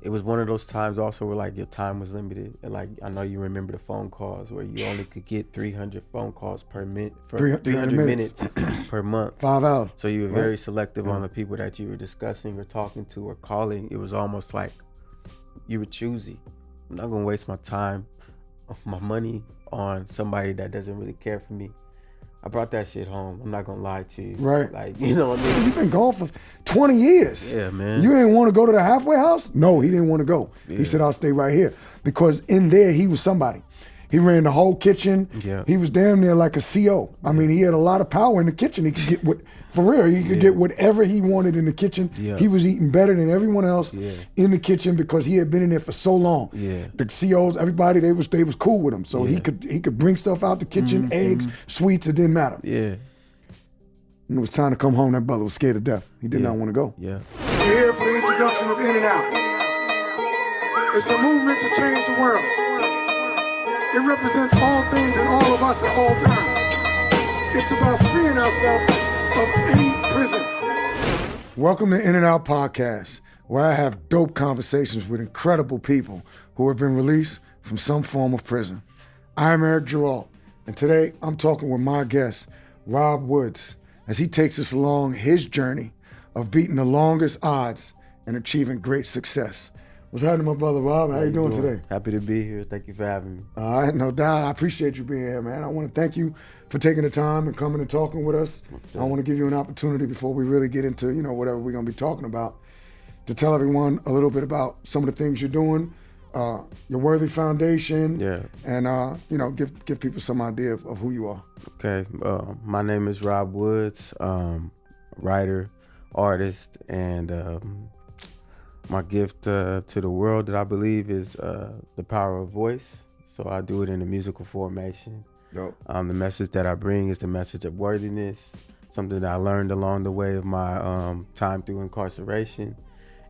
it was one of those times also where like your time was limited, and like I know you remember the phone calls where you only could get 300 phone calls per minute for 300 minutes per month, 5 hours. So you were very selective on the people that you were discussing or talking to or calling. It was almost like you were choosy. I'm not gonna waste my time, my money on somebody that doesn't really care for me. I brought that shit home. I'm not gonna lie to you. Right. Like, you know what I mean? You've been gone for 20 years. Yeah, man. You didn't want to go to the halfway house? No, he didn't want to go. Yeah. He said, I'll stay right here. Because in there, he was somebody. He ran the whole kitchen. Yeah. He was damn near like a CO. I mean, he had a lot of power in the kitchen. He could get for real, he could get whatever he wanted in the kitchen. Yeah. He was eating better than everyone else in the kitchen because he had been in there for so long. Yeah. The COs, everybody, they was cool with him. So he could bring stuff out the kitchen, eggs, sweets, it didn't matter. Yeah. When it was time to come home, that brother was scared to death. He did not want to go. Yeah. We're here for the introduction of In and Out. It's a movement to change the world. It represents all things and all of us at all times. It's about freeing ourselves of any prison. Welcome to In and Out Podcast, where I have dope conversations with incredible people who have been released from some form of prison. I'm Eric Gerald, and today I'm talking with my guest, Rob Woods, as he takes us along his journey of beating the longest odds and achieving great success. What's happening, my brother Rob? How you doing today? Happy to be here. Thank you for having me. All right, no doubt. I appreciate you being here, man. I want to thank you for taking the time and coming and talking with us. I want to give you an opportunity before we really get into, whatever we're going to be talking about, to tell everyone a little bit about some of the things you're doing, your Worthy Foundation, and give people some idea of who you are. Okay, my name is Rob Woods, writer, artist, and my gift to the world that I believe is the power of voice. So I do it in a musical formation. Dope. The message that I bring is the message of worthiness, something that I learned along the way of my time through incarceration.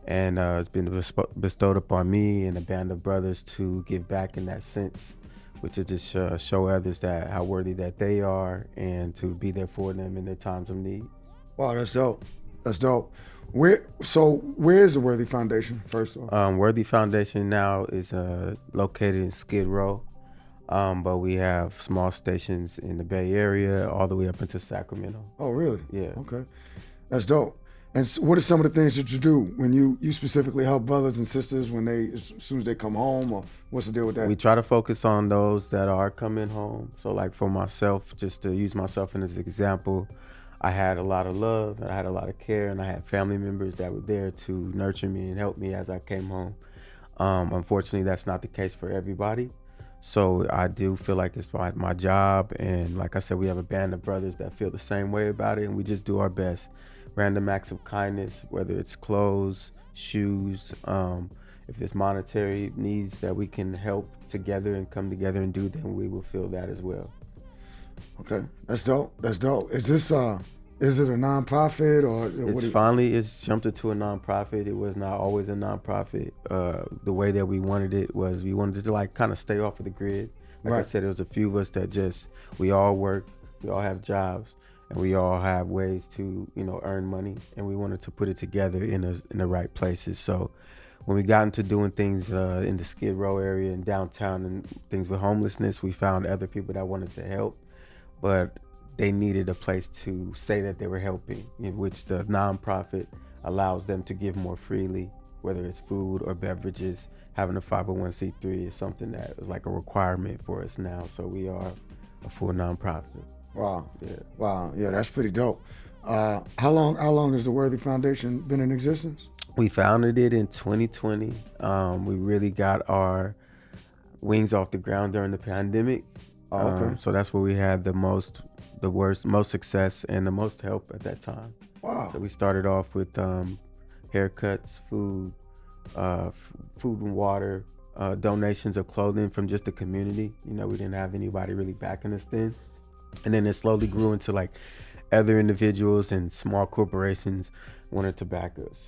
And it's been bestowed upon me and a band of brothers to give back in that sense, which is just show others that how worthy that they are and to be there for them in their times of need. Wow, that's dope. That's dope. Where is the Worthy Foundation, first of all? Worthy Foundation now is located in Skid Row, but we have small stations in the Bay Area all the way up into Sacramento. Oh, really? Yeah. Okay. That's dope. And what are some of the things that you do when you specifically help brothers and sisters when as soon as they come home, or what's the deal with that? We try to focus on those that are coming home. So like for myself, just to use myself as an example, I had a lot of love and I had a lot of care, and I had family members that were there to nurture me and help me as I came home. Unfortunately, that's not the case for everybody. So I do feel like it's my job, and like I said, we have a band of brothers that feel the same way about it, and we just do our best. Random acts of kindness, whether it's clothes, shoes, if there's monetary needs that we can help together and come together and do, then we will feel that as well. Okay, that's dope. That's dope. Is this is it a nonprofit or? It's jumped into a nonprofit. It was not always a nonprofit. The way that we wanted it was we wanted to like kind of stay off of the grid. Like I said, there was a few of us that we all work, we all have jobs, and we all have ways to earn money, and we wanted to put it together in the right places. So when we got into doing things in the Skid Row area and downtown and things with homelessness, we found other people that wanted to help, but they needed a place to say that they were helping, in which the nonprofit allows them to give more freely, whether it's food or beverages. Having a 501c3 is something that is like a requirement for us now. So we are a full nonprofit. Wow. Yeah. Wow. Yeah, that's pretty dope. How long has the Worthy Foundation been in existence? We founded it in 2020. We really got our wings off the ground during the pandemic. Oh, okay. So that's where we had the most success and the most help at that time. Wow. So we started off with haircuts, food and water, donations of clothing from just the community. We didn't have anybody really backing us then. And then it slowly grew into like other individuals and small corporations wanted to back us.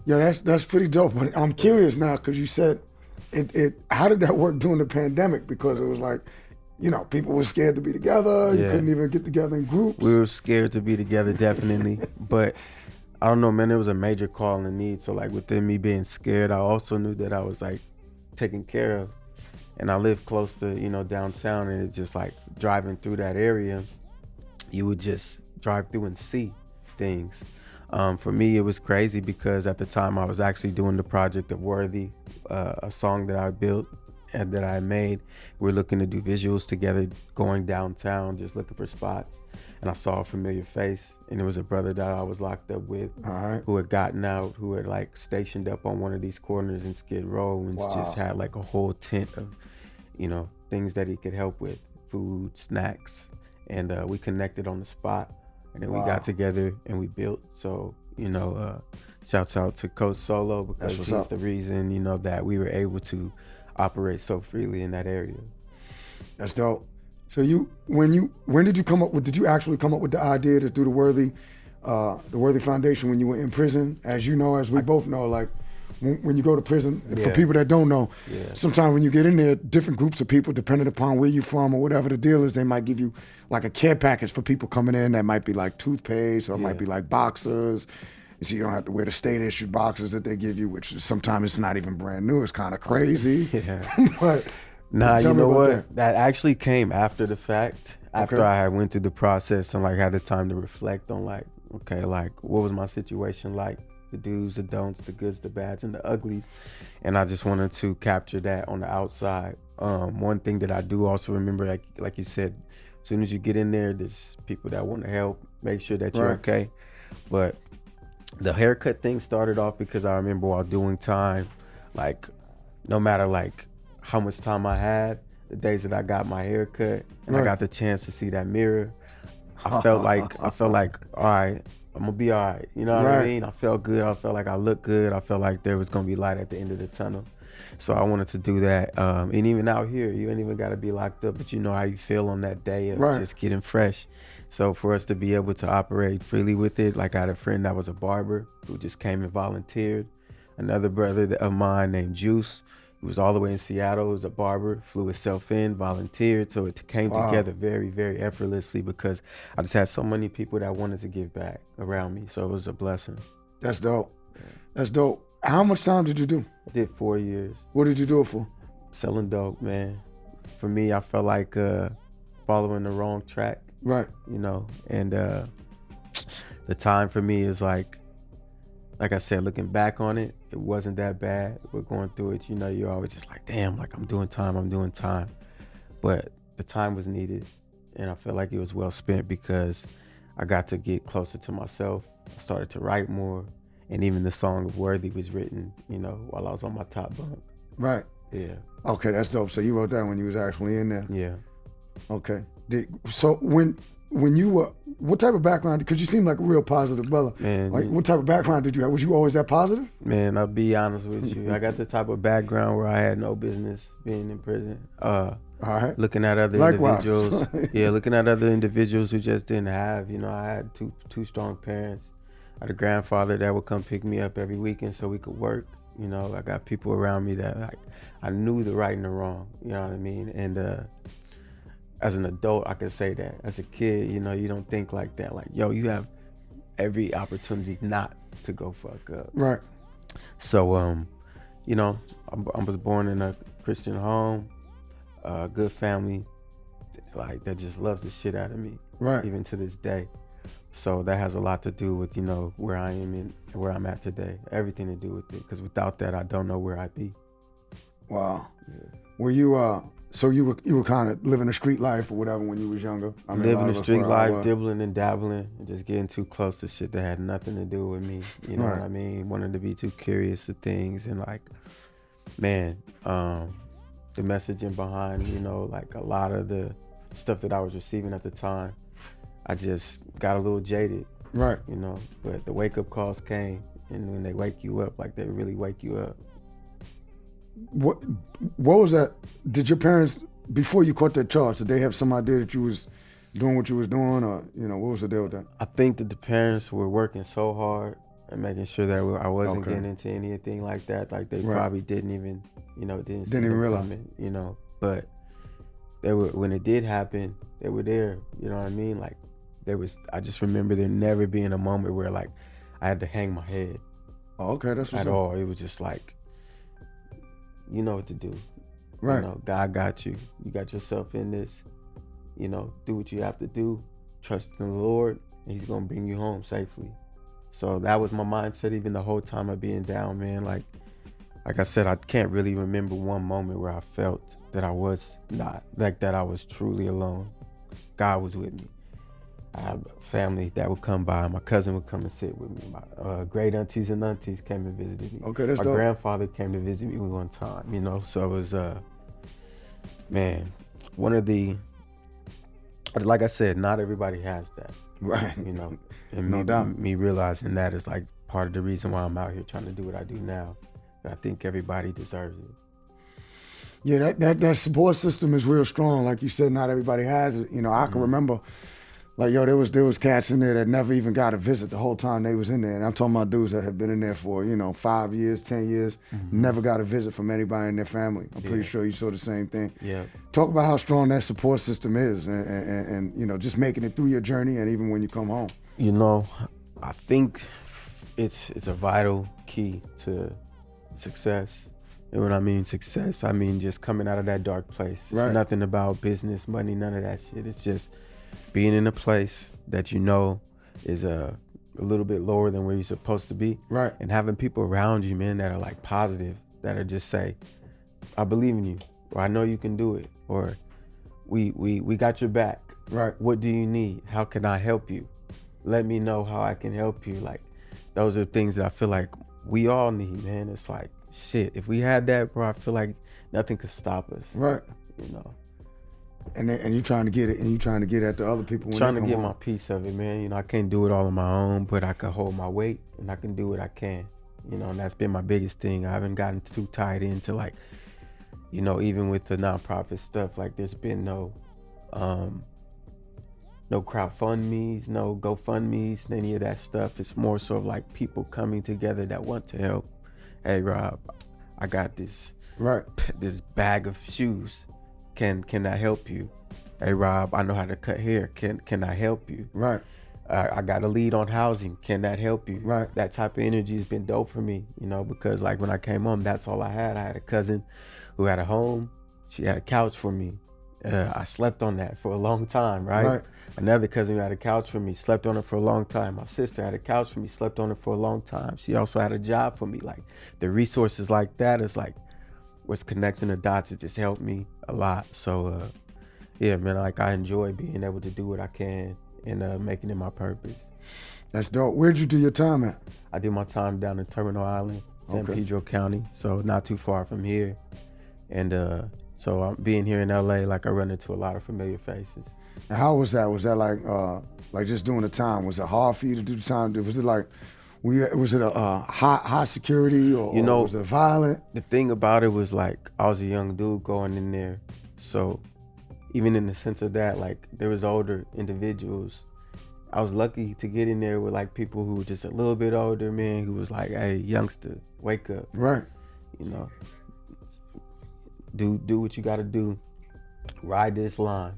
Yeah, that's pretty dope. But I'm curious now, because you said how did that work during the pandemic? Because it was like, people were scared to be together. You couldn't even get together in groups. We were scared to be together, definitely. But I don't know, man, it was a major call and need. So like within me being scared, I also knew that I was like taken care of. And I lived close to, downtown, and it's just like driving through that area, you would just drive through and see things. For me, it was crazy because at the time I was actually doing the project of Worthy, a song that I built and that I made. We're looking to do visuals together, going downtown, just looking for spots. And I saw a familiar face, and it was a brother that I was locked up with, who had gotten out, who had like stationed up on one of these corners in Skid Row, and just had like a whole tent of, things that he could help with, food, snacks. And we connected on the spot, and then we got together and we built. So, shouts out to Coach Solo, because he's the reason, that we were able to operate so freely in that area. That's dope. So when did you come up with, did you actually come up with the idea to do the Worthy Foundation when you were in prison? As you know, as we both know, like when you go to prison, for people that don't know, sometimes when you get in there, different groups of people, depending upon where you're from or whatever the deal is, they might give you like a care package for people coming in that might be like toothpaste or it might be like boxers. So you don't have to wear the state-issued boxes that they give you, which sometimes it's not even brand new. It's kind of crazy. But nah, you know what? That actually came after the fact. After I had went through the process and like had the time to reflect on like, okay, like what was my situation like? The do's, the don'ts, the goods, the bads, and the uglies. And I just wanted to capture that on the outside. One thing that I do also remember, like you said, as soon as you get in there, there's people that want to help, make sure that you're okay. But the haircut thing started off because I remember while doing time, like no matter like how much time I had, the days that I got my hair cut and I got the chance to see that mirror, I felt like, all right, I'm gonna be all right. You know what I mean? I felt good. I felt like I looked good. I felt like there was gonna be light at the end of the tunnel. So I wanted to do that. And even out here, you ain't even gotta be locked up, but you know how you feel on that day of just getting fresh. So for us to be able to operate freely with it, like I had a friend that was a barber who just came and volunteered. Another brother of mine named Juice, who was all the way in Seattle, was a barber, flew himself in, volunteered. So it came together very, very effortlessly because I just had so many people that wanted to give back around me. So it was a blessing. That's dope. That's dope. How much time did you do? I did 4 years. What did you do it for? Selling dope, man. For me, I felt like following the wrong track. Right. And the time for me is like I said, looking back on it, it wasn't that bad. We're going through it, you're always just like, damn, like I'm doing time. But the time was needed, and I felt like it was well spent because I got to get closer to myself. I started to write more, and even the song of Worthy was written, while I was on my top bunk. Right. Yeah. Okay, that's dope. So you wrote that when you was actually in there? Yeah. Okay. So when you were, what type of background, because you seem like a real positive brother. Man, like what type of background did you have? Was you always that positive? Man, I'll be honest with you. I got the type of background where I had no business being in prison. Looking at other individuals. Looking at other individuals who just didn't have, I had two strong parents. I had a grandfather that would come pick me up every weekend so we could work. I got people around me that like, I knew the right and the wrong, you know what I mean? And as an adult, I can say that. As a kid, you don't think like that. Like, yo, you have every opportunity not to go fuck up. Right. So, I was born in a Christian home, a good family, like that just loves the shit out of me. Right. Even to this day. So that has a lot to do with, where I am and where I'm at today. Everything to do with it. Because without that, I don't know where I'd be. Wow. Yeah. Were you, so you were kind of living a street life or whatever when you was younger? Living a street life, dibbling and dabbling, and just getting too close to shit that had nothing to do with me. You know what I mean? Wanting to be too curious of things and like, man, the messaging behind, like a lot of the stuff that I was receiving at the time, I just got a little jaded. Right. But the wake up calls came, and when they wake you up, like they really wake you up. What was that? Did your parents, before you caught that charge, did they have some idea that you was doing what you was doing, or what was the deal with that? I think that the parents were working so hard and making sure that I wasn't getting into anything like that. Like they probably didn't even, didn't even realize it, But they were, when it did happen, they were there. You know what I mean? Like I just remember there never being a moment where like I had to hang my head. Oh, okay, that's what's at up. all. It was just like, you know what to do. Right. You know, God got you. You got yourself in this. You know, do what you have to do. Trust in the Lord, and He's gonna bring you home safely. So that was my mindset even the whole time of being down, man. Like I said, I can't really remember one moment where I felt that I was not, like that I was truly alone. God was with me. I had family that would come by. My cousin would come and sit with me. My great aunties and aunties came and visited me. Okay, that's My dope. grandfather came to visit me one time, you know. So it was, man, one of the, like I said, not everybody has that. Right. You know, and No doubt. me realizing that is like part of the reason why I'm out here trying to do what I do now. I think everybody deserves it. Yeah, that support system is real strong. Like you said, not everybody has it. You know, I can remember, like, yo, there was cats in there that never even got a visit the whole time they was in there. And I'm talking about dudes that have been in there for, 5 years, 10 years, never got a visit from anybody in their family. I'm pretty sure you saw the same thing. Yeah. Talk about how strong that support system is and just making it through your journey and even when you come home. You know, I think it's a vital key to success. And when I mean success, I mean just coming out of that dark place. It's Right. nothing about business, money, none of that shit. It's just being in a place that you know is a little bit lower than where you're supposed to be. Right. And having people around you, man, that are like positive, that are just say, I believe in you, or I know you can do it, or we got your back. Right. What do you need? How can I help you? Let me know how I can help you. Like, those are things that I feel like we all need, man. It's like, shit, if we had that, bro, I feel like nothing could stop us. Right. You know, And you're trying to get it, and you're trying to get at the other people when trying they to come get home. my piece of it, man. You know, I can't do it all on my own, but I can hold my weight and I can do what I can. You know, and that's been my biggest thing. I haven't gotten too tied into, like, you know, even with the nonprofit stuff, like, there's been no crowdfundmes, no GoFundmes, any of that stuff. It's more so of like people coming together that want to help. Hey, Rob, I got this bag of shoes. Can I help you? Hey, Rob, I know how to cut hair. Can I help you? Right. I got a lead on housing. Can that help you? Right. That type of energy has been dope for me, you know, because like when I came home, that's all I had. I had a cousin who had a home. She had a couch for me. I slept on that for a long time, right? Another cousin who had a couch for me, slept on it for a long time. My sister had a couch for me, slept on it for a long time. She also had a job for me. Like, the resources like that is like what's connecting the dots. It just helped me a lot. So, yeah, man, like, I enjoy being able to do what I can and making it my purpose. That's dope. Where'd you do your time at? I did my time down in Terminal Island, San Pedro County, so not too far from here. And so I'm being here in LA, like, I run into a lot of familiar faces. And how was that? Was that like just doing the time? Was it hard for you to do the time? Was it like, was it a high security or was it violent? The thing about it was, like, I was a young dude going in there, so even in the sense of that, like, there was older individuals. I was lucky to get in there with, like, people who were just a little bit older, man, who was like, hey, youngster, wake up. Right. You know, do what you gotta do. Ride this line.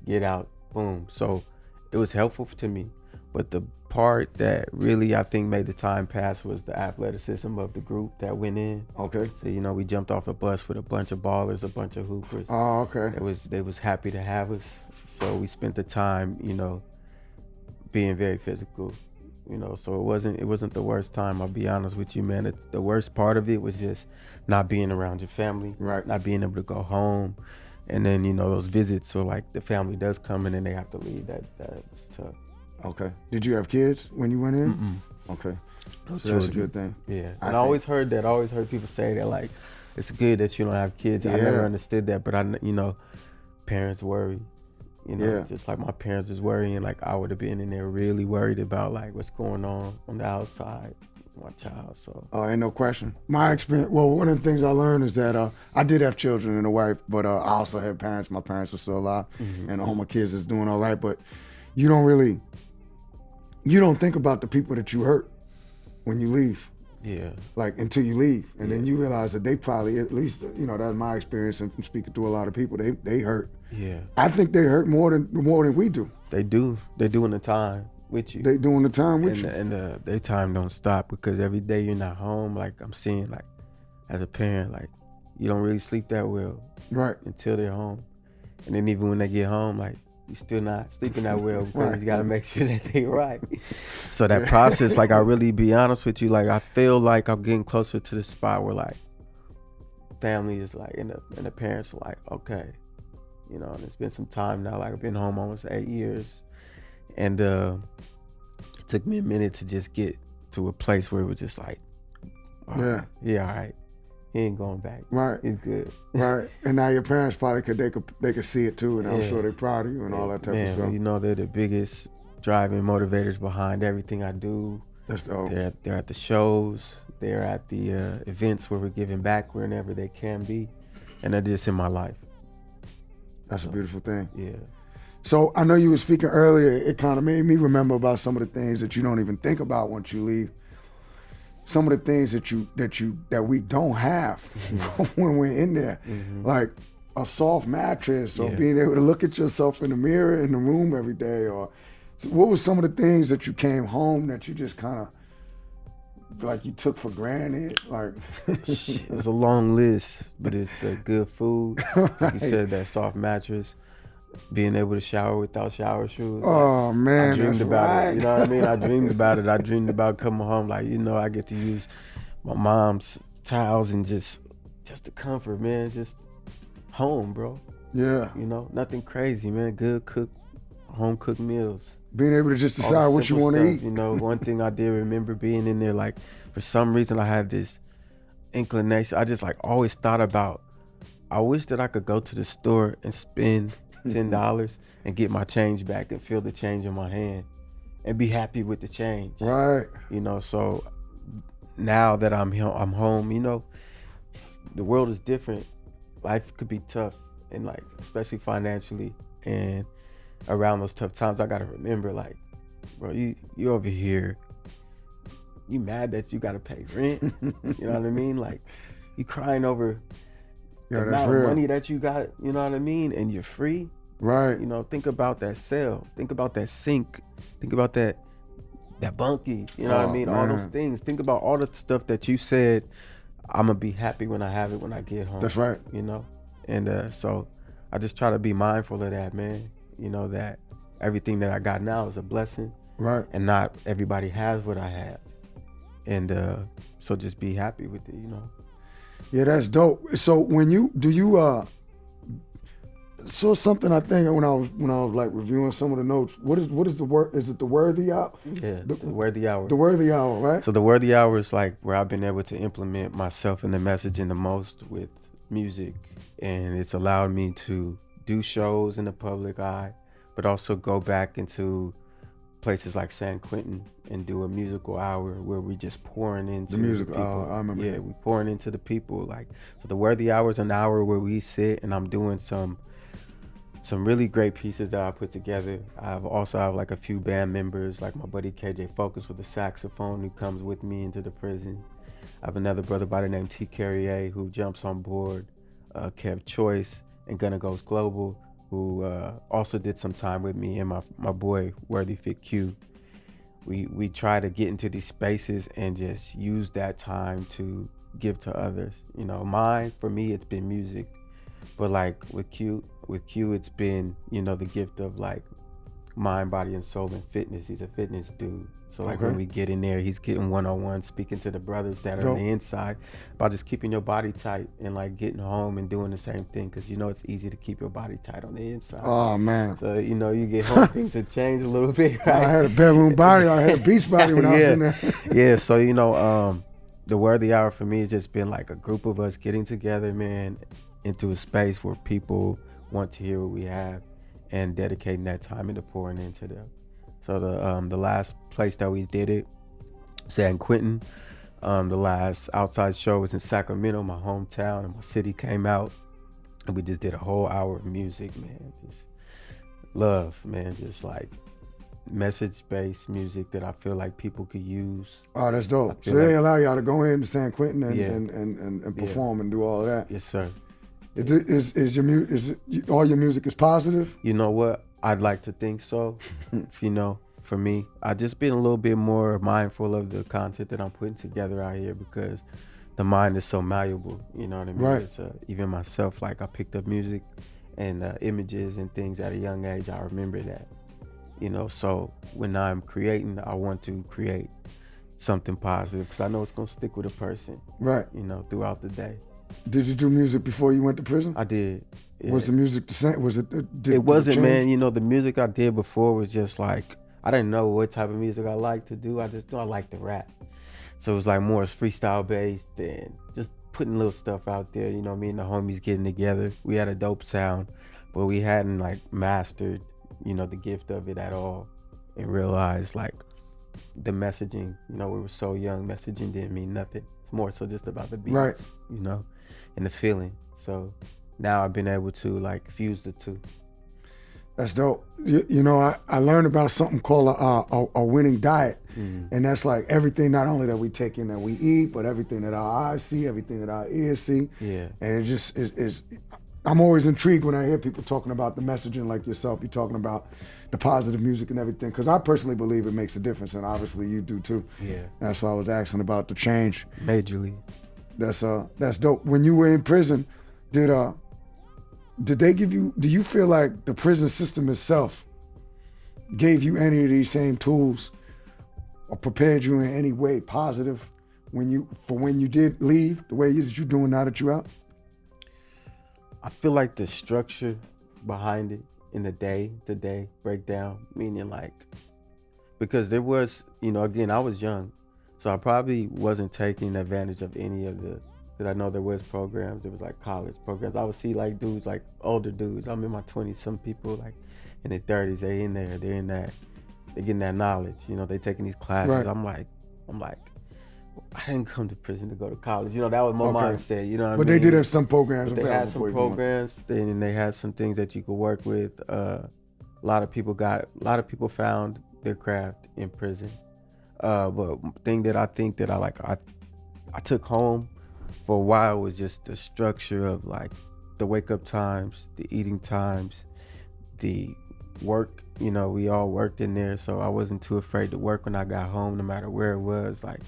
Get out. Boom. So it was helpful to me. But the part that really I think made the time pass was the athleticism of the group that went in. Okay. So, you know, we jumped off the bus with a bunch of ballers, a bunch of hoopers. Oh, okay. They was happy to have us. So we spent the time, you know, being very physical. You know, so it wasn't the worst time, I'll be honest with you, man. The worst part of it was just not being around your family, right? Not being able to go home. And then, you know, those visits, so like the family does come and then they have to leave. That was tough. Okay. Did you have kids when you went in? Mm-mm. Okay. No so that's a good thing. Yeah. And I always heard that. I always heard people say that, like, it's good that you don't have kids. Yeah. I never understood that, but you know, parents worry. You know, just like my parents was worrying, like I would have been in there really worried about like what's going on the outside with my child. So ain't no question. My experience, well, one of the things I learned is that I did have children and a wife, but I also had parents. My parents are still alive, and all my kids is doing all right. But you don't think about the people that you hurt when you leave. Yeah. Like until you leave, and then you realize that they probably, at least, you know, that's my experience, and from speaking to a lot of people, they hurt. Yeah. I think they hurt more than we do. They do. They do in the time. with you. They doing the time with you. And their time don't stop, because every day you're not home. Like I'm seeing, like as a parent, like you don't really sleep that well, Right. until they're home. And then even when they get home, like you still not sleeping that well, because Right. you got to make sure that they right. So that process, like I really be honest with you, like I feel like I'm getting closer to the spot where like family is like, and the parents are like, okay, you know, and it's been some time now. Like I've been home almost 8 years, and it took me a minute to just get to a place where it was just like, all right, all right, he ain't going back. Right. He's good. Right. And now your parents probably they could see it too, and I'm sure they're proud of you and all that type of stuff. You know, they're the biggest driving motivators behind everything I do. That's dope. They're at the shows. They're at the events where we're giving back whenever they can be, and they're just in my life. That's a beautiful thing. Yeah. So I know you were speaking earlier. It kind of made me remember about some of the things that you don't even think about once you leave. Some of the things that we don't have when we're in there, like a soft mattress, or being able to look at yourself in the mirror in the room every day. Or so what were some of the things that you came home that you just kind of like you took for granted? Like It's a long list, but it's the good food. Like you said, that soft mattress, being able to shower without shower shoes. Oh man, I dreamed that's about right. it. You know what I mean? I dreamed about it. I dreamed about coming home, like, you know, I get to use my mom's towels and just the comfort, man. Just home, bro. Yeah. You know, nothing crazy, man. Good cooked, home cooked meals. Being able to just All decide the what you simple want to stuff. eat. You know, one thing I did remember being in there, like for some reason I had this inclination. I just like always thought about, I wish that I could go to the store and spend $10 and get my change back and feel the change in my hand and be happy with the change. Right. You know, so now that I'm home, you know, the world is different. Life could be tough, and like especially financially, and around those tough times, I gotta remember, like, bro, you over here, you mad that you gotta pay rent. You know what I mean? Like, you crying over the amount of money that you got. You know what I mean? And you're free. Right. You know, think about that cell. Think about that sink. Think about that bunkie. You know what I mean? Man. All those things. Think about all the stuff that you said. I'm gonna be happy when I have it when I get home. That's right. You know, and so I just try to be mindful of that, man. You know, that everything that I got now is a blessing. Right. And not everybody has what I have. And so just be happy with it, you know. Yeah, that's dope. So when you saw something, I think when I was like reviewing some of the notes, what is the word? Is it the worthy hour? Yeah, the worthy hour. The worthy hour, right? So the worthy hour is like where I've been able to implement myself and the messaging the most with music, and it's allowed me to do shows in the public eye, but also go back into places like San Quentin and do a musical hour where we just pouring into The musical people. hour, I remember Yeah, that. we pouring into the people. Like, so the worthy hour is an hour where we sit and I'm doing some really great pieces that I put together. I also have like a few band members, like my buddy KJ Focus with the saxophone, who comes with me into the prison. I have another brother by the name T. Carrier who jumps on board, Kev Choice and Gunna Goes Global, who also did some time with me, and my boy Worthy Fit Q. We try to get into these spaces and just use that time to give to others. You know, for me, it's been music, but like with Q, it's been, you know, the gift of like mind, body, and soul and fitness. He's a fitness dude. So like when we get in there, he's getting one-on-one, speaking to the brothers that are on the inside about just keeping your body tight and like getting home and doing the same thing, because you know it's easy to keep your body tight on the inside. Oh man. So you know you get home, things have changed a little bit. Right? I had a bedroom body. I had a beach body when I was in there. Yeah. So you know, the worthy hour for me has just been like a group of us getting together, man, into a space where people want to hear what we have and dedicating that time into pouring into them. So the last place that we did it, San Quentin, the last outside show was in Sacramento, my hometown, and my city came out, and we just did a whole hour of music, man. Just love, man. Just like message-based music that I feel like people could use. Oh, that's dope. So they allow y'all to go into San Quentin and perform and do all of that. Yes, sir. All your music is positive? You know what? I'd like to think so. You know, for me. I just been a little bit more mindful of the content that I'm putting together out here because the mind is so malleable. You know what I mean? Right. It's, even myself, like I picked up music and images and things at a young age. I remember that. You know, so when I'm creating, I want to create something positive because I know it's gonna stick with a person. Right. You know, throughout the day. Did you do music before you went to prison? I did. Yeah. Was the music the same? Was it? It wasn't, man. You know, the music I did before was just like, I didn't know what type of music I liked to do. I just knew I liked to rap. So it was like more freestyle based and just putting little stuff out there. You know, me and the homies getting together. We had a dope sound, but we hadn't like mastered, you know, the gift of it at all and realized like the messaging. You know, we were so young, messaging didn't mean nothing. It's more so just about the beats, Right. you know, and the feeling. So now I've been able to like fuse the two. That's dope. You know, I learned about something called a winning diet. And that's like everything not only that we take in that we eat, but everything that our eyes see, everything that our ears see. Yeah. And it just is I'm always intrigued when I hear people talking about the messaging like yourself. You're talking about the positive music and everything, because I personally believe it makes a difference, and obviously you do too. Yeah. That's why I was asking about the change. Majorly. That's dope. When you were in prison, did they give you, do you feel like the prison system itself gave you any of these same tools or prepared you in any way positive when you did leave, the way that you're doing now that you're out? I feel like the structure behind it in the day breakdown, meaning like, because there was, you know, again, I was young, so I probably wasn't taking advantage of any of the, because I know there was programs, there was like college programs. I would see like dudes, like older dudes, I'm in my 20s, some people like in their 30s, they're in there, they're getting that knowledge, you know, they taking these classes. Right. I'm like, I didn't come to prison to go to college. You know, that was my mindset, you know what I mean? But they did have some programs. But they had some programs, and they had some things that you could work with. A lot of people found their craft in prison. But thing that I think that I took home for a while was just the structure of like the wake up times, the eating times, the work. You know, we all worked in there, so I wasn't too afraid to work when I got home, no matter where it was. Like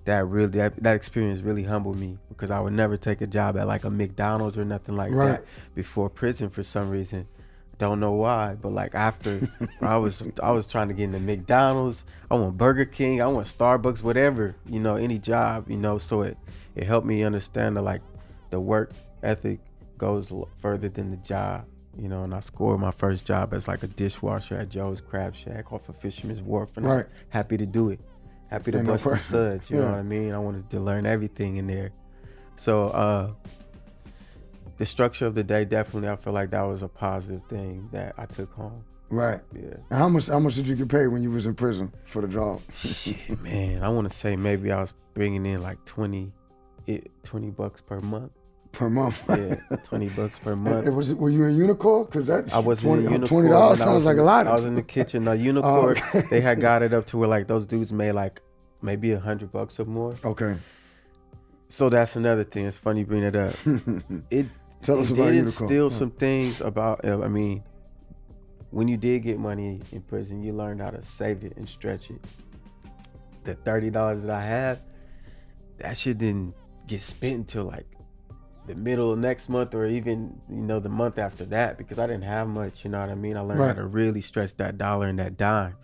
that experience really humbled me, because I would never take a job at like a McDonald's or nothing like that before prison for some reason. Don't know why, but like after I was trying to get into McDonald's, I want Burger King, I want Starbucks, whatever, you know, any job, you know. So it helped me understand that like the work ethic goes further than the job, you know. And I scored my first job as like a dishwasher at Joe's Crab Shack off of Fisherman's Wharf, and I was happy to do it. Happy to bust some suds, you know what I mean? I wanted to learn everything in there. So the structure of the day, definitely, I feel like that was a positive thing that I took home. Right. Yeah. And how much did you get paid when you was in prison for the job? Shit, man, I want to say maybe I was bringing in like $20 per month. Per month. Yeah, $20 per month. Were you in Unicor? Because that's I was in Unicor. $20 sounds like a lot. I was in the kitchen. Unicor, they had got it up to where like those dudes made like maybe $100 or more. Okay. So that's another thing. It's funny you bring it up. Tell us about Unicor. It did instill some things about. I mean, when you did get money in prison, you learned how to save it and stretch it. The $30 that I had, that shit didn't get spent until like the middle of next month, or even, you know, the month after that, because I didn't have much, you know what I mean? I learned how to really stretch that dollar and that dime.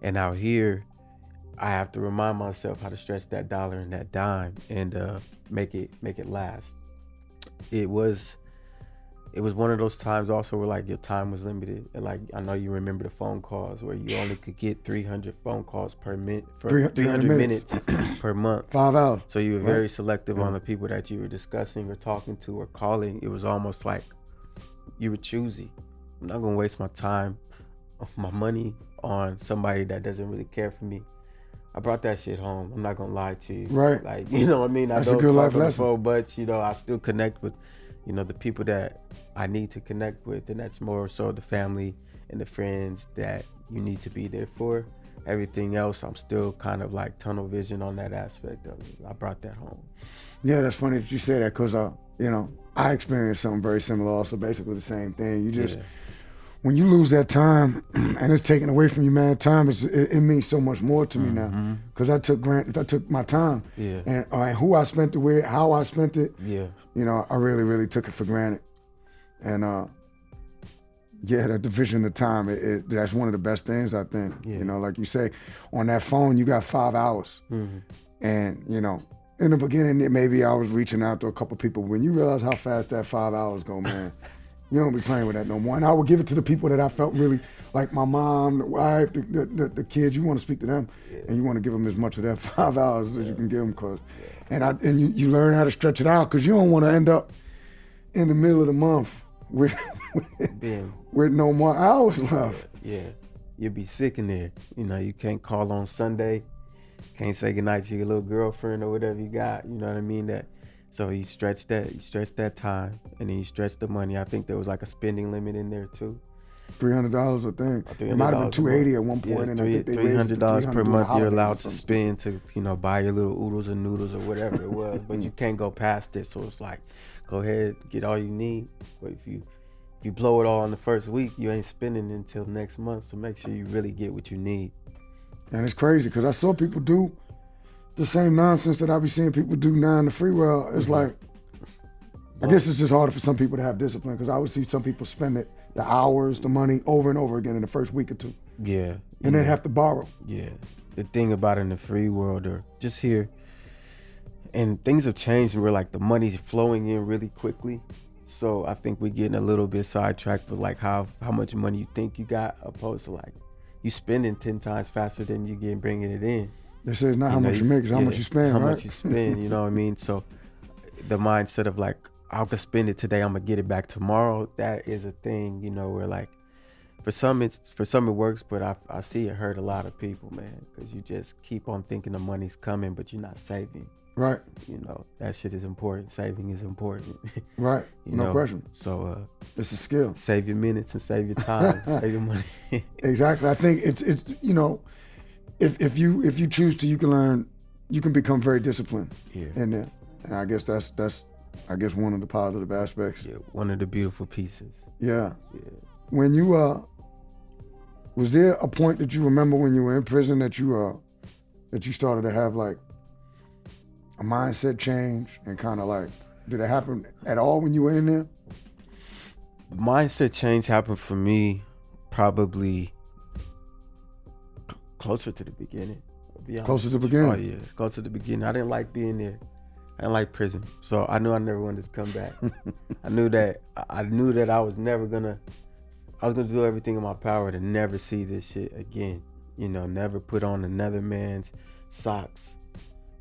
And out here, I have to remind myself how to stretch that dollar and that dime and make it last. It was one of those times also where like your time was limited, and like I know you remember the phone calls where you only could get 300 phone calls per minute for 300 minutes per month. 5 hours. So you were very selective on the people that you were discussing or talking to or calling. It was almost like you were choosy. I'm not gonna waste my time, my money on somebody that doesn't really care for me. I brought that shit home. I'm not gonna lie to you. Right. Like, you know what I mean? That's I don't a good life talk on the lesson. phone, but you know, I still connect with, you know, the people that I need to connect with, and that's more so the family and the friends that you need to be there for. Everything else, I'm still kind of like tunnel vision on that aspect of it. I brought that home. Yeah, that's funny that you say that, because you know, I experienced something very similar also, basically the same thing. You just when you lose that time and it's taken away from you, man, time it means so much more to me now, because I took my time, and who I spent it with, how I spent it, you know, I really, really took it for granted, and that division of time, that's one of the best things, I think. You know, like you say, on that phone, you got 5 hours, and you know, in the beginning, maybe I was reaching out to a couple people. When you realize how fast that 5 hours go, man. You don't be playing with that no more. And I would give it to the people that I felt really, like my mom, the wife, the kids. You want to speak to them, and you want to give them as much of that 5 hours as you can give them. And you learn how to stretch it out, because you don't want to end up in the middle of the month with no more hours left. Yeah, you'll be sick in there. You know, you can't call on Sunday, can't say goodnight to your little girlfriend or whatever you got. You know what I mean? So you stretch that time, and then you stretch the money. I think there was like a spending limit in there too. $300, I think. It might have been $280 at one point. Yeah, $300 per month you're allowed to spend to, you know, buy your little oodles and noodles or whatever it was. But you can't go past it. So it's like, go ahead, get all you need. But if you blow it all in the first week, you ain't spending until next month. So make sure you really get what you need. And it's crazy, because I saw people do the same nonsense that I be seeing people do now in the free world. It's like, I guess it's just harder for some people to have discipline, because I would see some people spend the hours, the money over and over again in the first week or two. Yeah. And then have to borrow. Yeah. The thing about in the free world, or just here, and things have changed where like the money's flowing in really quickly. So I think we're getting a little bit sidetracked with like how much money you think you got, opposed to like you spending 10 times faster than you get bringing it in. They say it's not how much you make, it's how much you spend, how right? much you spend, you know what I mean? So the mindset of like, I'll just spend it today, I'm gonna get it back tomorrow, that is a thing, you know, where like, for some it works, but I see it hurt a lot of people, man, because you just keep on thinking the money's coming, but you're not saving. Right. You know, that shit is important. Saving is important. Right. No question. So it's a skill. Save your minutes and save your time. Save your money. Exactly. I think it's you know, if you choose to, you can learn, you can become very disciplined in there. And I guess that's one of the positive aspects. Yeah, one of the beautiful pieces. Yeah. When you was there a point that you remember when you were in prison that you started to have like a mindset change, and kind of like, did it happen at all when you were in there? Mindset change happened for me probably closer to the beginning. Closer to the beginning? Oh yeah, closer to the beginning. I didn't like being there. I didn't like prison. So I knew I never wanted to come back. I knew that I was gonna do everything in my power to never see this shit again. You know, never put on another man's socks.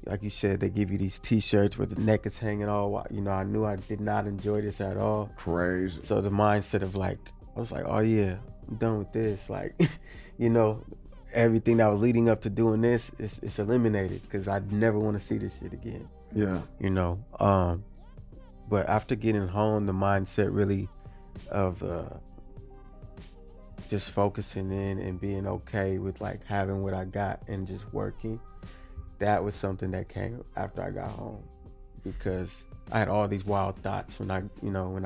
Like you said, they give you these t-shirts where the neck is hanging all, you know, I knew I did not enjoy this at all. Crazy. So the mindset of like, I was like, oh yeah, I'm done with this. Like, you know, everything that was leading up to doing this, it's eliminated, because I never want to see this shit again. Yeah. You know, but after getting home, the mindset really of just focusing in and being okay with like having what I got and just working, that was something that came after I got home, because I had all these wild thoughts when I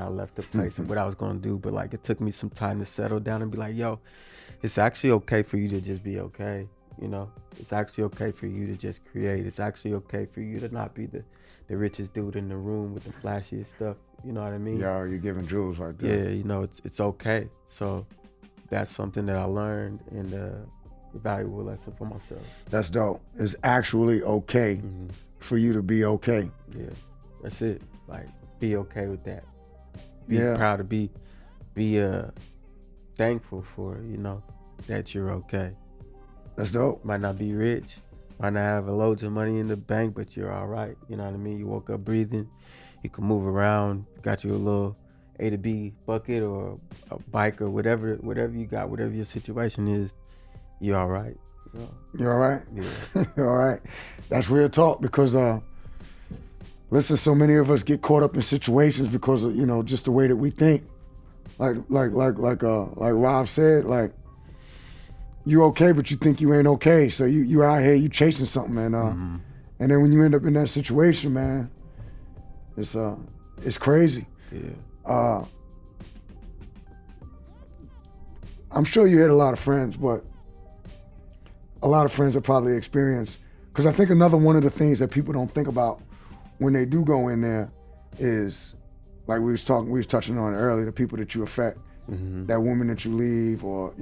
left the place and what I was going to do. But like, it took me some time to settle down and be like, yo, it's actually okay for you to just be okay. You know, it's actually okay for you to just create. It's actually okay for you to not be the richest dude in the room with the flashiest stuff. You know what I mean? Yeah, you're giving jewels right there. Yeah, you know, it's okay. So that's something that I learned, and a valuable lesson for myself. That's dope. It's actually okay for you to be okay. Yeah, that's it. Like, be okay with that. Be proud to be thankful for, you know, that you're okay. That's dope. Might not be rich, might not have loads of money in the bank, but you're all right. You know what I mean? You woke up breathing, you can move around, got you a little A to B bucket or a bike or whatever you got, whatever your situation is, you're all right. You know? You're all right? Yeah. You're all right. That's real talk, because listen, so many of us get caught up in situations because of, you know, just the way that we think. Like Rob said, like, you okay, but you think you ain't okay. So you out here, you chasing something, and then when you end up in that situation, man, it's crazy. Yeah. I'm sure you had a lot of friends, but a lot of friends have probably experienced, because I think another one of the things that people don't think about when they do go in there is, like we was touching on earlier, the people that you affect, that woman that you leave, or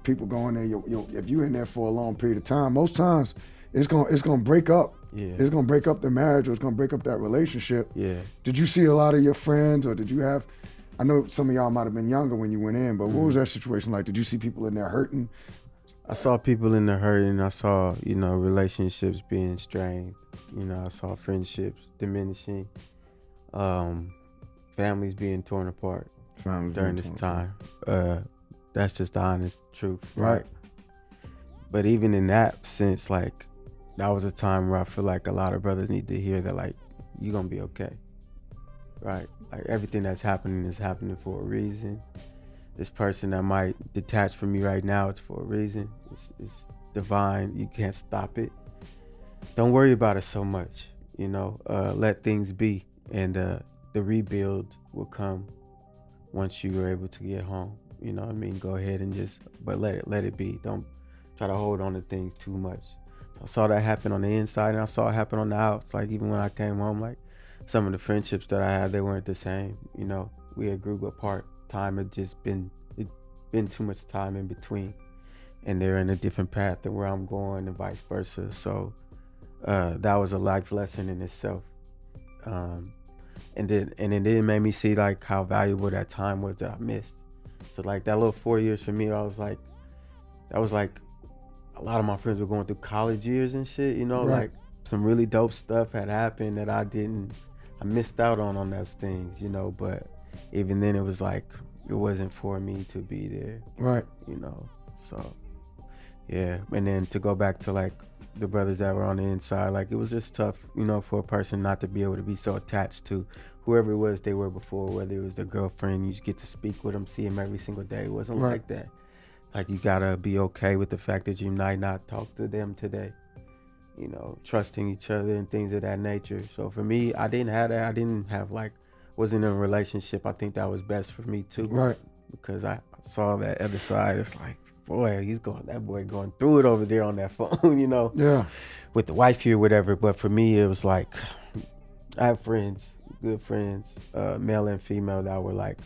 people go in there. If you in there for a long period of time, most times it's gonna break up. Yeah. It's gonna break up the marriage, or it's gonna break up that relationship. Yeah. Did you see a lot of your friends, or did you have? I know some of y'all might have been younger when you went in, but what was that situation like? Did you see people in there hurting? I saw people in there hurting. I saw, relationships being strained. I saw friendships diminishing, families being torn apart during this time. That's just the honest truth, right? But even in that sense, like, that was a time where I feel like a lot of brothers need to hear that, like, you're gonna be okay, right? Like, everything that's happening is happening for a reason. This person that might detach from you right now, it's for a reason. It's divine. You can't stop it. Don't worry about it so much. Let things be, and the rebuild will come once you are able to get home. You know what I mean? Go ahead and but let it be. Don't try to hold on to things too much. So I saw that happen on the inside, and I saw it happen on the outs. Like, even when I came home, like, some of the friendships that I had, they weren't the same. We had grew apart. Time had just been too much time in between, and they're in a different path than where I'm going, and vice versa. So that was a life lesson in itself. And it made me see, like, how valuable that time was that I missed. So, like, that little 4 years for me, that was like a lot of my friends were going through college years and shit, Right. like, some really dope stuff had happened that I missed out on those things, but even then it was like, it wasn't for me to be there. Right. So yeah. And then to go back to, like, the brothers that were on the inside, like, it was just tough, for a person not to be able to be so attached to whoever it was they were before, whether it was their girlfriend, you just get to speak with them, see them every single day. It wasn't Right. like that. Like, you gotta be okay with the fact that you might not talk to them today, trusting each other and things of that nature. So for me, I didn't have that. I didn't have, like, wasn't in a relationship. I think that was best for me too. Right. Because I saw that other side. It's like, boy, that boy going through it over there on that phone, Yeah. with the wifey or whatever. But for me, it was like, I have friends, good friends, male and female, that were, like,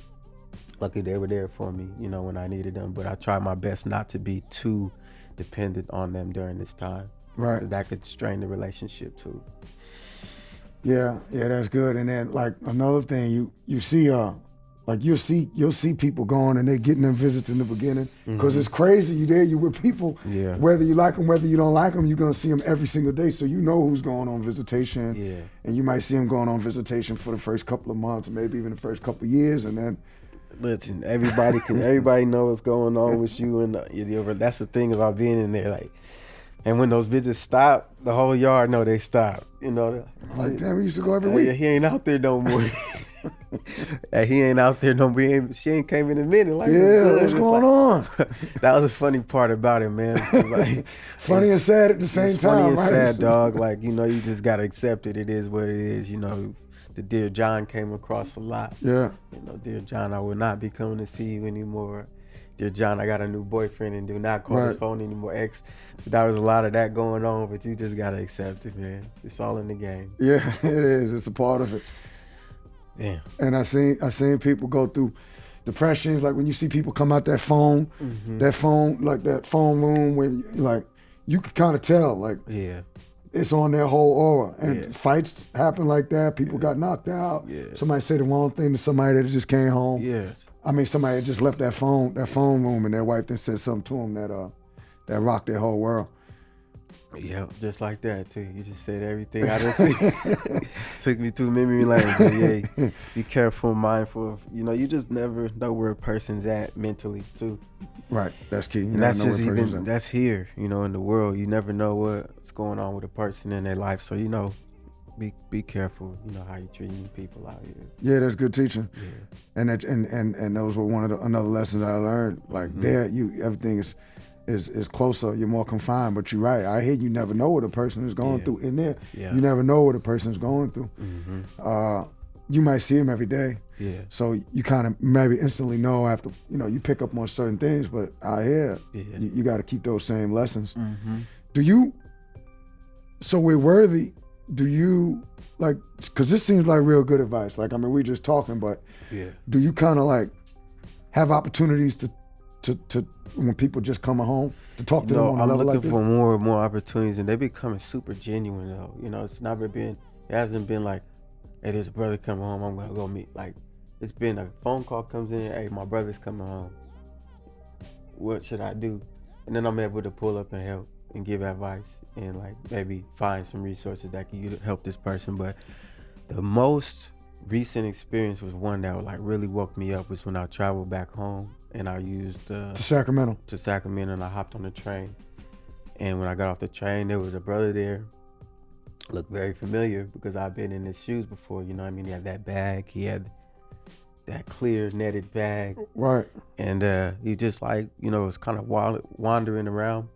lucky they were there for me, when I needed them. But I tried my best not to be too dependent on them during this time. Right. 'Cause that could strain the relationship too. Yeah, that's good. And then, like, another thing, you see, like, you'll see people going and they getting them visits in the beginning, because it's crazy. You with people, Yeah. whether you like them, whether you don't like them, you're gonna see them every single day. So who's going on visitation. Yeah. And you might see them going on visitation for the first couple of months, maybe even the first couple of years, and then. Listen, everybody know what's going on with you, and that's the thing about being in there, like. And when those visits stop, the whole yard know they stop. Like, damn, we used to go every week. He ain't out there no more. He ain't out there no more. She ain't came in a minute. Like, what's going on? That was the funny part about it, man. It's 'cause, like, Funny and sad at the same time, funny and right? sad, dog. Like, you just gotta accept it. It is what it is. The Dear John came across a lot. Yeah. Dear John, I will not be coming to see you anymore. Dear John, I got a new boyfriend and do not call his phone anymore. There was a lot of that going on, but you just gotta accept it, man. It's all in the game. Yeah, it is. It's a part of it. Damn. And I seen people go through depressions, like when you see people come out that phone room where, like, you could kind of tell, like, Yeah. it's on their whole aura. And Yeah. fights happen like that. People got knocked out. Yeah. Somebody said the wrong thing to somebody that just came home. Yeah. I mean, somebody had just left that phone room, and their wife then said something to them that rocked their whole world. Yeah, just like that too. You just said everything I didn't see. Took me through memory lane. But yeah, be careful, mindful. You just never know where a person's at mentally too. Right, that's key. And that's just that's here, in the world. You never know what's going on with a person in their life. So be careful. How you treating people out here. Yeah, that's good teaching. Yeah. And those were another lessons I learned. Like there, everything is closer. You're more confined. But you're right. I hear you never know what a person is going through in there. Yeah. You never know what a person's going through. You might see them every day. Yeah. So you kind of maybe instantly know after, you pick up on certain things, but out here, you got to keep those same lessons. Mm-hmm. So we're worthy, do you, like, because this seems like real good advice. Like, I mean, we're just talking, but do you kind of like have opportunities to when people just come home to talk to them on a level like this? I'm looking for more and more opportunities, and they becoming super genuine though. It hasn't been like, hey, there's a brother coming home, I'm gonna go meet. Like, it's been a phone call comes in, hey, my brother's coming home. What should I do? And then I'm able to pull up and help and give advice and like maybe find some resources that can help this person. But the most recent experience was one that like really woke me up was when I traveled back home and I used to Sacramento, and I hopped on the train. And when I got off the train, there was a brother there. Looked very familiar because I've been in his shoes before. You know what I mean? He had that bag. He had that clear netted bag. Right. And he just like, was kind of wandering around.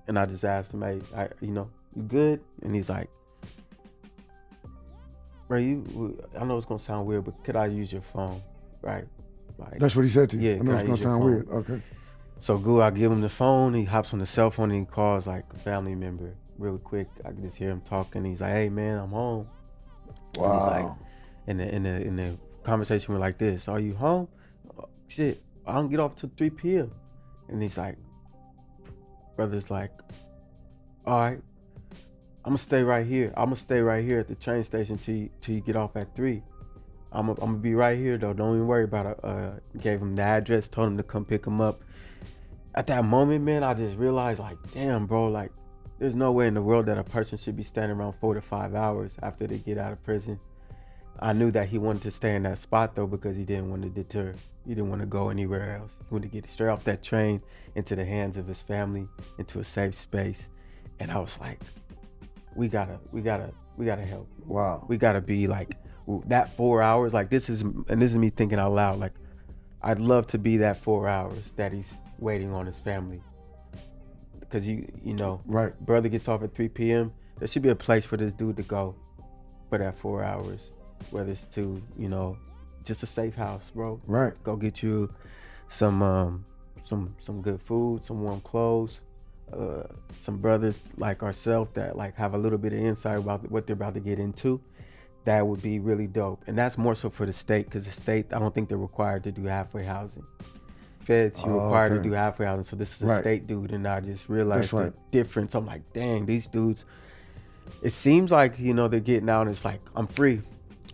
And I just asked him, hey, you good? And he's like, bro, I know it's going to sound weird, but could I use your phone? Right. Like, that's what he said to you? Yeah. I know it's going to sound weird. Okay. So I give him the phone. He hops on the cell phone and he calls like a family member real quick. I can just hear him talking. He's like, hey, man, I'm home. Wow. And he's like, in the conversation we're like this, are you home? Oh, shit, I don't get off till 3 p.m. And he's like, brother's like, all right, I'm gonna stay right here. I'm gonna stay right here at the train station till you get off at 3. I'm gonna be right here though. Don't even worry about it. Gave him the address, told him to come pick him up. At that moment, man, I just realized like, damn, bro, like there's no way in the world that a person should be standing around 4 to 5 hours after they get out of prison. I knew that he wanted to stay in that spot though because he didn't want to deter. He didn't want to go anywhere else. He wanted to get straight off that train into the hands of his family, into a safe space. And I was like, we gotta help. Wow. We gotta be like that 4 hours. Like this is me thinking out loud. Like I'd love to be that 4 hours that he's waiting on his family. Because right. Brother gets off at 3 p.m. There should be a place for this dude to go for that 4 hours. Whether it's to, just a safe house, bro. Right. Go get you some good food, some warm clothes, some brothers like ourselves that like have a little bit of insight about what they're about to get into. That would be really dope. And that's more so for the state, because the state, I don't think they're required to do halfway housing. Feds, you're required to do halfway housing. So this is a state dude, and I just realized the difference. I'm like, dang, these dudes, it seems like, they're getting out and it's like, I'm free.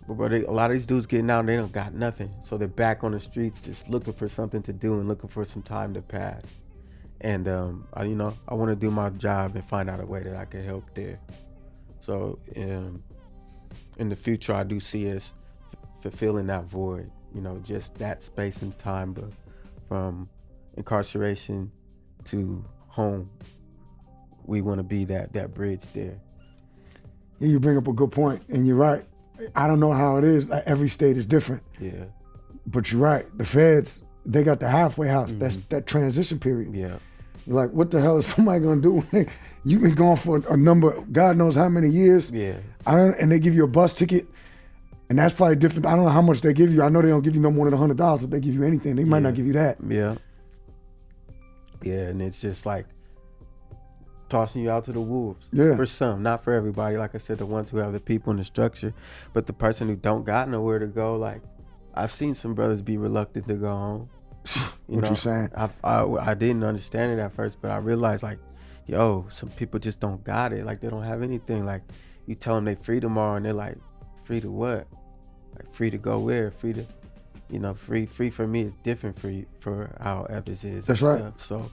But a lot of these dudes getting out and they don't got nothing. So they're back on the streets just looking for something to do and looking for some time to pass. And, I want to do my job and find out a way that I can help there. So in the future, I do see us fulfilling that void, just that space and time, but from incarceration to home, we want to be that bridge there. Yeah, you bring up a good point, and you're right. I don't know how it is. Like, every state is different. Yeah. But you're right. The feds, they got the halfway house. Mm-hmm. That's that transition period. Yeah. You're like, what the hell is somebody gonna do when you've been gone for a number, God knows how many years. Yeah. And they give you a bus ticket, and that's probably different. I don't know how much they give you. I know they don't give you no more than $100. If they give you anything, they might not give you that. Yeah. Yeah, and it's just like tossing you out to the wolves. Yeah. For some, not for everybody. Like I said, the ones who have the people and the structure, but the person who don't got nowhere to go, like I've seen some brothers be reluctant to go home. What you saying? I didn't understand it at first, but I realized like, some people just don't got it. Like they don't have anything. Like you tell them they free tomorrow and they're like, free to what? Like free to go where? Free to, free for me is different for how others is. That's right. So,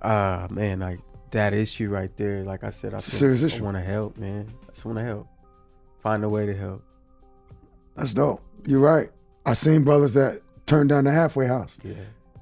man, like that issue right there, like I said, it's a serious issue. I want to help, man. I just want to help. Find a way to help. That's dope. You're right. I seen brothers that turned down the halfway house. Yeah.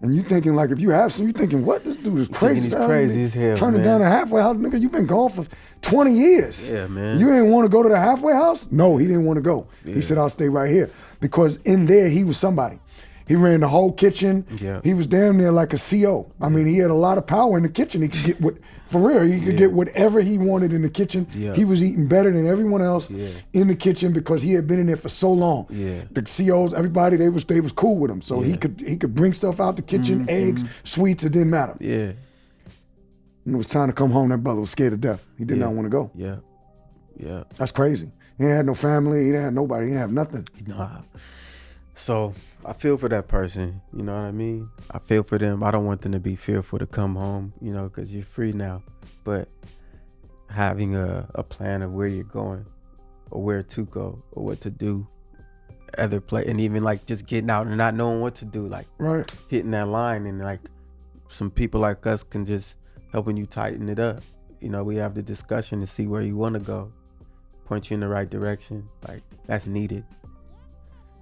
And you thinking like, if you have some, you thinking, what? This dude is crazy. He's crazy as hell, Turning down the halfway house, nigga. You been gone for 20 years. Yeah, man. You didn't want to go to the halfway house? No, he didn't want to go. Yeah. He said, I'll stay right here. Because in there, he was somebody. He ran the whole kitchen. Yeah. He was damn near like a CO. I mean, he had a lot of power in the kitchen. He could get for real. He could get whatever he wanted in the kitchen. Yeah. He was eating better than everyone else Yeah. in the kitchen because he had been in there for so long. Yeah. The COs, everybody, they was cool with him. So he could bring stuff out the kitchen, eggs, sweets. It didn't matter. Yeah. When it was time to come home, that brother was scared to death. He did not want to go. Yeah. Yeah. That's crazy. He didn't have no family. He didn't have nobody. He didn't have nothing. Nah. So I feel for that person. You know what I mean? I feel for them. I don't want them to be fearful to come home, you know, because you're free now. But having a plan of where you're going or where to go or what to do, other play, and even like just getting out and not knowing what to do, like hitting that line, and like some people like us can just helping you tighten it up. You know, we have the discussion to see where you want to go, point you in the right direction. Like that's needed.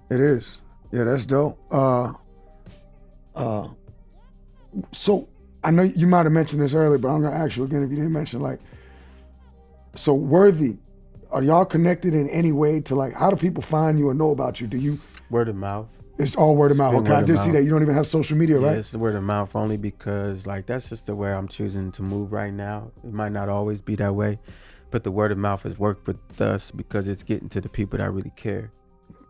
It is. Yeah, that's dope. So I know you might have mentioned this earlier, but I'm gonna ask you again if you didn't mention, like, so Worthy, are y'all connected in any way to, like, how do people find you or know about you? Do you Word of mouth. It's all word of mouth. Okay, I did see that. You don't even have social media, right? Yeah, it's the word of mouth only because, like, that's just the way I'm choosing to move right now. It might not always be that way, but the word of mouth has worked with us because it's getting to the people that really care.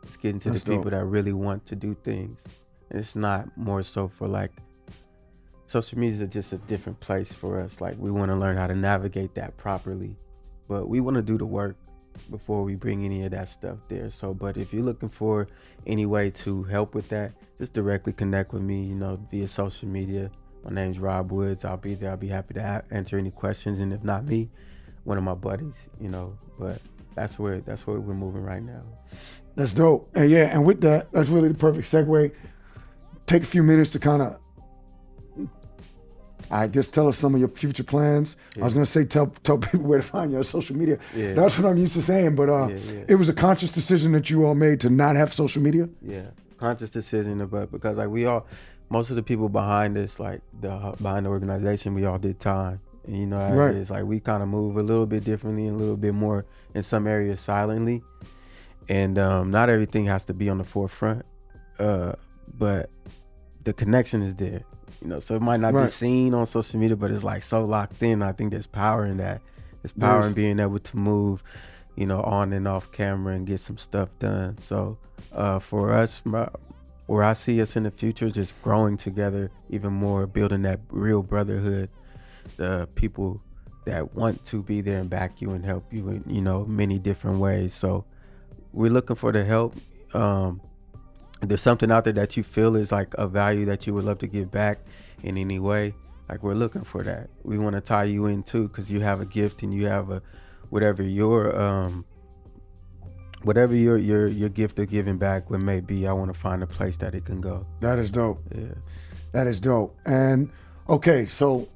It's getting to the people that really want to do things. And it's not more so for, like, social media is just a different place for us. Like, we want to learn how to navigate that properly, but we want to do the work before we bring any of that stuff there. So, but if you're looking for any way to help with that, just directly connect with me, you know, via social media. My name's Rob Woods. I'll be there. I'll be happy to answer any questions. And if not me, one of my buddies, you know, but that's where we're moving right now. That's dope. And yeah, and with that, that's really the perfect segue. Take a few minutes to kind of, I guess, tell us some of your future plans. Yeah. I was gonna say tell people where to find you on social media. Yeah. That's what I'm used to saying, but it was a conscious decision that you all made to not have social media. Yeah, conscious decision, but because like most of the people behind this, like behind the organization, we all did time, and you know how it is. Like we kind of move a little bit differently and a little bit more in some areas silently, and not everything has to be on the forefront, but the connection is there. You know, so it might not be seen on social media, but it's like so locked in. I think there's power in that. There's power in being able to move, you know, on and off camera and get some stuff done. So for us, where I see us in the future, just growing together even more, building that real brotherhood, the people that want to be there and back you and help you in, you know, many different ways. So we're looking for the help. If there's something out there that you feel is like a value that you would love to give back in any way, like we're looking for that. We want to tie you in too, because you have a gift and you have whatever your gift of giving back would may be. I want to find a place that it can go. That is dope. Yeah, that is dope. And okay, so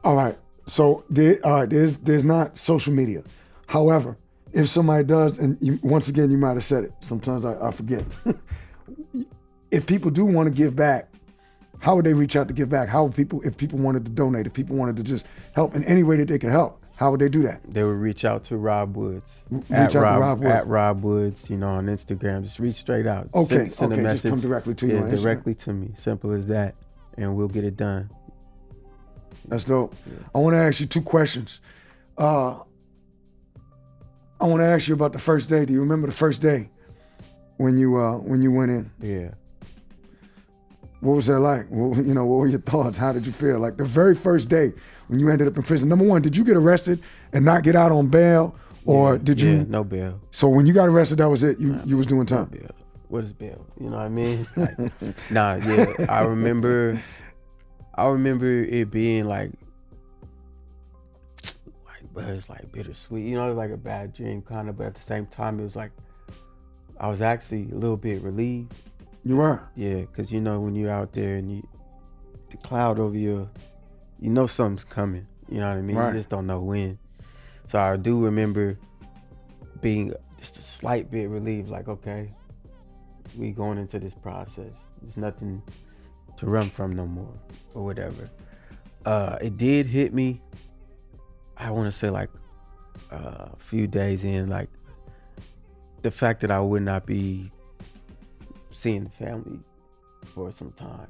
all right, so there's not social media. However, if somebody does, and once again, you might have said it, sometimes I forget. If people do want to give back, how would they reach out to give back? If people wanted to donate, if people wanted to just help in any way that they could help, how would they do that? They would reach out to Rob Woods. At Rob Woods, you know, on Instagram. Just reach straight out. Okay, send a message. Just come directly to you on Instagram. Directly to me. Simple as that. And we'll get it done. That's dope. Yeah. I want to ask you two questions. I want to ask you about the first day. Do you remember the first day when you went in? Yeah. What was that like? What were your thoughts? How did you feel? Like the very first day when you ended up in prison. Number one, did you get arrested and not get out on bail, or did you? Yeah, no bail. So when you got arrested, that was it. You was doing time. No bail. What is bail? You know what I mean? Like, nah. Yeah. I remember it being like. But it's like bittersweet, you know, it was like a bad dream kind of, but at the same time, it was like, I was actually a little bit relieved. You were? Yeah, because you know, when you're out there and the cloud over you know something's coming, you know what I mean? You just don't know when. So I do remember being just a slight bit relieved, like, okay, we going into this process. There's nothing to run from no more or whatever. It did hit me, I want to say like a few days in, like the fact that I would not be seeing the family for some time.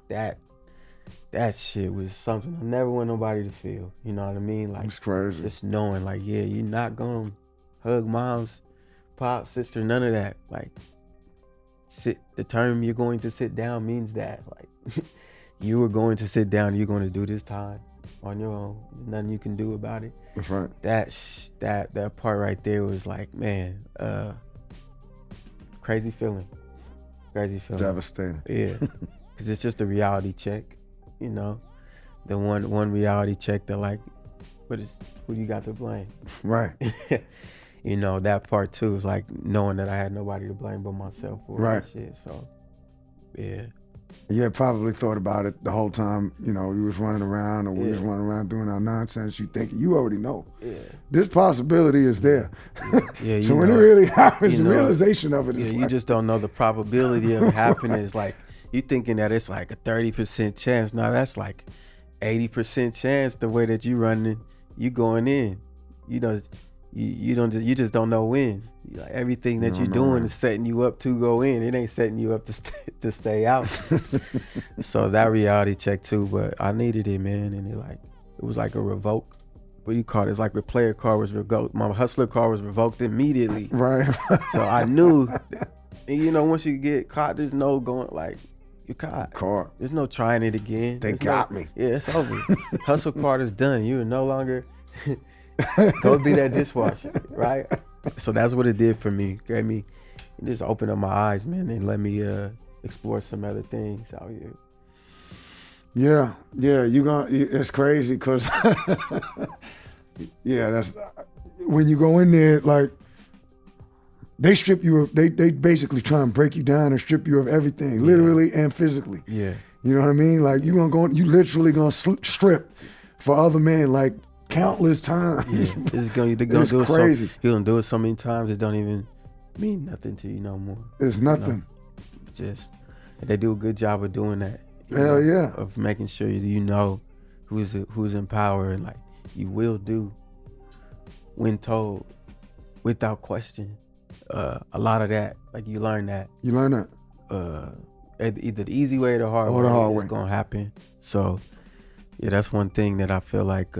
That shit was something I never want nobody to feel. You know what I mean? Like, it's crazy. Just knowing, like, yeah, you're not gonna hug moms, pop, sister, none of that. Like, the term you're going to sit down means that. Like, you were going to sit down, you're going to do this time on your own. Nothing you can do about it. That's right. That part right there was like, man, crazy feeling. Devastating. Yeah, because it's just a reality check. You know, the one reality check that, like, who you got to blame? Right. You know, that part too is like knowing that I had nobody to blame but myself for that shit. So, yeah. You had probably thought about it the whole time, you know, you was running around or we was running around doing our nonsense. You think, you already know. Yeah. This possibility is there. Yeah. So when it really happens, the realization of it is you just don't know the probability of it happening. It's like, you thinking that it's like a 30% chance. No, that's like 80% chance the way that you running, you going in. You know, you just don't know when. Like, everything that you're doing is setting you up to go in. It ain't setting you up to stay out. So that reality check too, but I needed it, man. And it was like a revoke. What do you call it? It's like the player card was revoked. My hustler card was revoked immediately. Right. So I knew, and you know, once you get caught, there's no going, like, you caught. There's no trying it again. They got me. Yeah, it's over. Hustle card is done. You are no longer go be that dishwasher, right? So that's what it did for me. It just opened up my eyes, man, and let me explore some other things out here. Yeah, it's crazy because, yeah, that's, when you go in there, like, they strip you of, they basically try and break you down and strip you of everything, literally and physically. Yeah. You know what I mean? Like, you literally gonna strip for other men, like, countless times. Yeah, they're gonna do it crazy. You're gonna do it so many times it don't even mean nothing to you no more. It's nothing. Just, they do a good job of doing that. Hell yeah. Of making sure you know who's in power, and like, you will do when told, without question. A lot of that, like, you learn that. Either the easy way or the hard way. It's gonna happen. So yeah, that's one thing that I feel like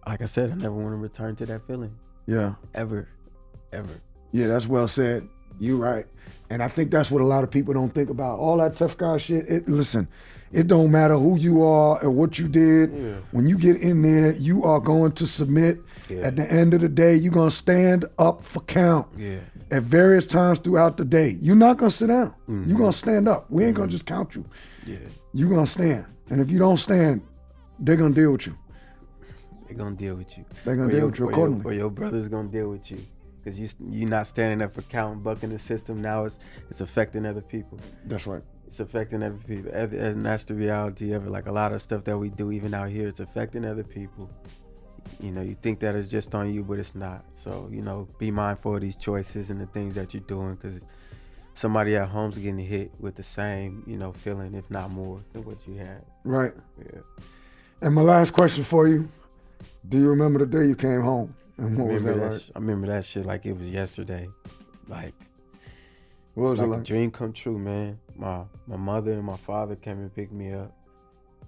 I said, I never want to return to that feeling. Yeah. Ever. Yeah, that's well said. You right. And I think that's what a lot of people don't think about. All that tough guy shit, listen, it don't matter who you are or what you did. Yeah. When you get in there, you are going to submit. Yeah. At the end of the day, you're going to stand up for count. Yeah. At various times throughout the day. You're not going to sit down. Mm-hmm. You're going to stand up. We ain't going to just count you. Yeah. You're going to stand. And if you don't stand, they're going to deal with you. They're going to deal with you. They're going to deal with you accordingly. Or your brother's going to deal with you. Because you're not standing up for count, bucking the system. Now it's affecting other people. That's right. It's affecting other people. And that's the reality of it. Like, a lot of stuff that we do, even out here, it's affecting other people. You know, you think that it's just on you, but it's not. So, you know, be mindful of these choices and the things that you're doing, because somebody at home's getting hit with the same, you know, feeling, if not more, than what you had. Right. Yeah. And my last question for you, do you remember the day you came home? And what was that like? I remember that shit like it was yesterday. Like, what was it like? A dream come true, man. My mother and my father came and picked me up.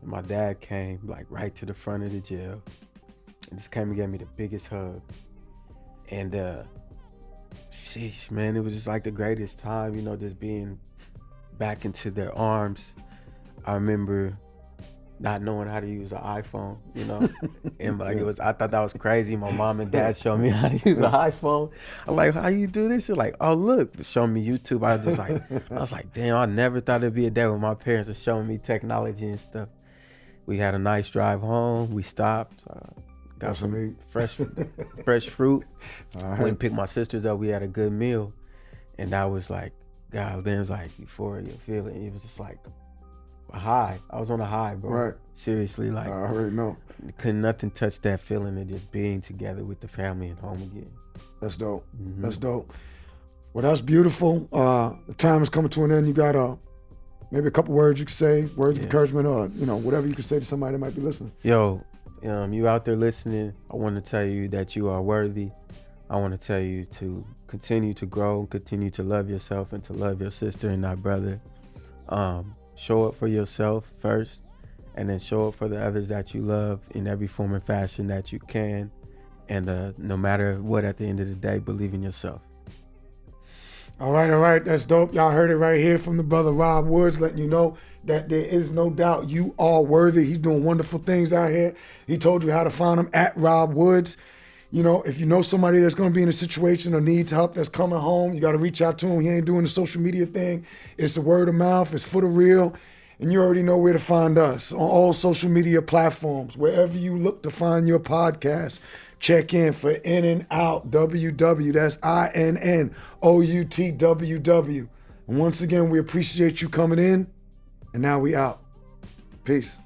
And my dad came, like, right to the front of the jail. And just came and gave me the biggest hug. And sheesh, man, it was just like the greatest time, you know, just being back into their arms. I remember not knowing how to use an iPhone, you know, and like I thought that was crazy. My mom and dad showed me how to use an iPhone. I'm like, how you do this? They're like, oh look, show me YouTube. I was like, damn, I never thought it'd be a day when my parents were showing me technology and stuff. We had a nice drive home. We stopped, got some fresh fruit. Right. Went and picked my sisters up. We had a good meal, and that was like, God, then it was like euphoria feeling. It was just like a high. I was on a high, bro. Right. Seriously, like, I already know. Couldn't nothing touch that feeling of just being together with the family and home again. That's dope. Mm-hmm. That's dope. Well, that's beautiful. The time is coming to an end. You got maybe a couple words you could say, words of encouragement, or, you know, whatever you could say to somebody that might be listening. Yo, you out there listening, I want to tell you that you are worthy. I want to tell you to continue to grow and continue to love yourself and to love your sister and our brother. Show up for yourself first, and then show up for the others that you love in every form and fashion that you can. And no matter what, at the end of the day, believe in yourself. All right. That's dope. Y'all heard it right here from the brother Rob Woods, letting you know that there is no doubt you are worthy. He's doing wonderful things out here. He told you how to find him at Rob Woods. You know, if you know somebody that's going to be in a situation or needs help that's coming home, you got to reach out to him. He ain't doing the social media thing. It's the word of mouth. It's for the real. And you already know where to find us on all social media platforms. Wherever you look to find your podcast, check in for In and Out WW. That's INNOUTWW. And once again, we appreciate you coming in. And now we out. Peace.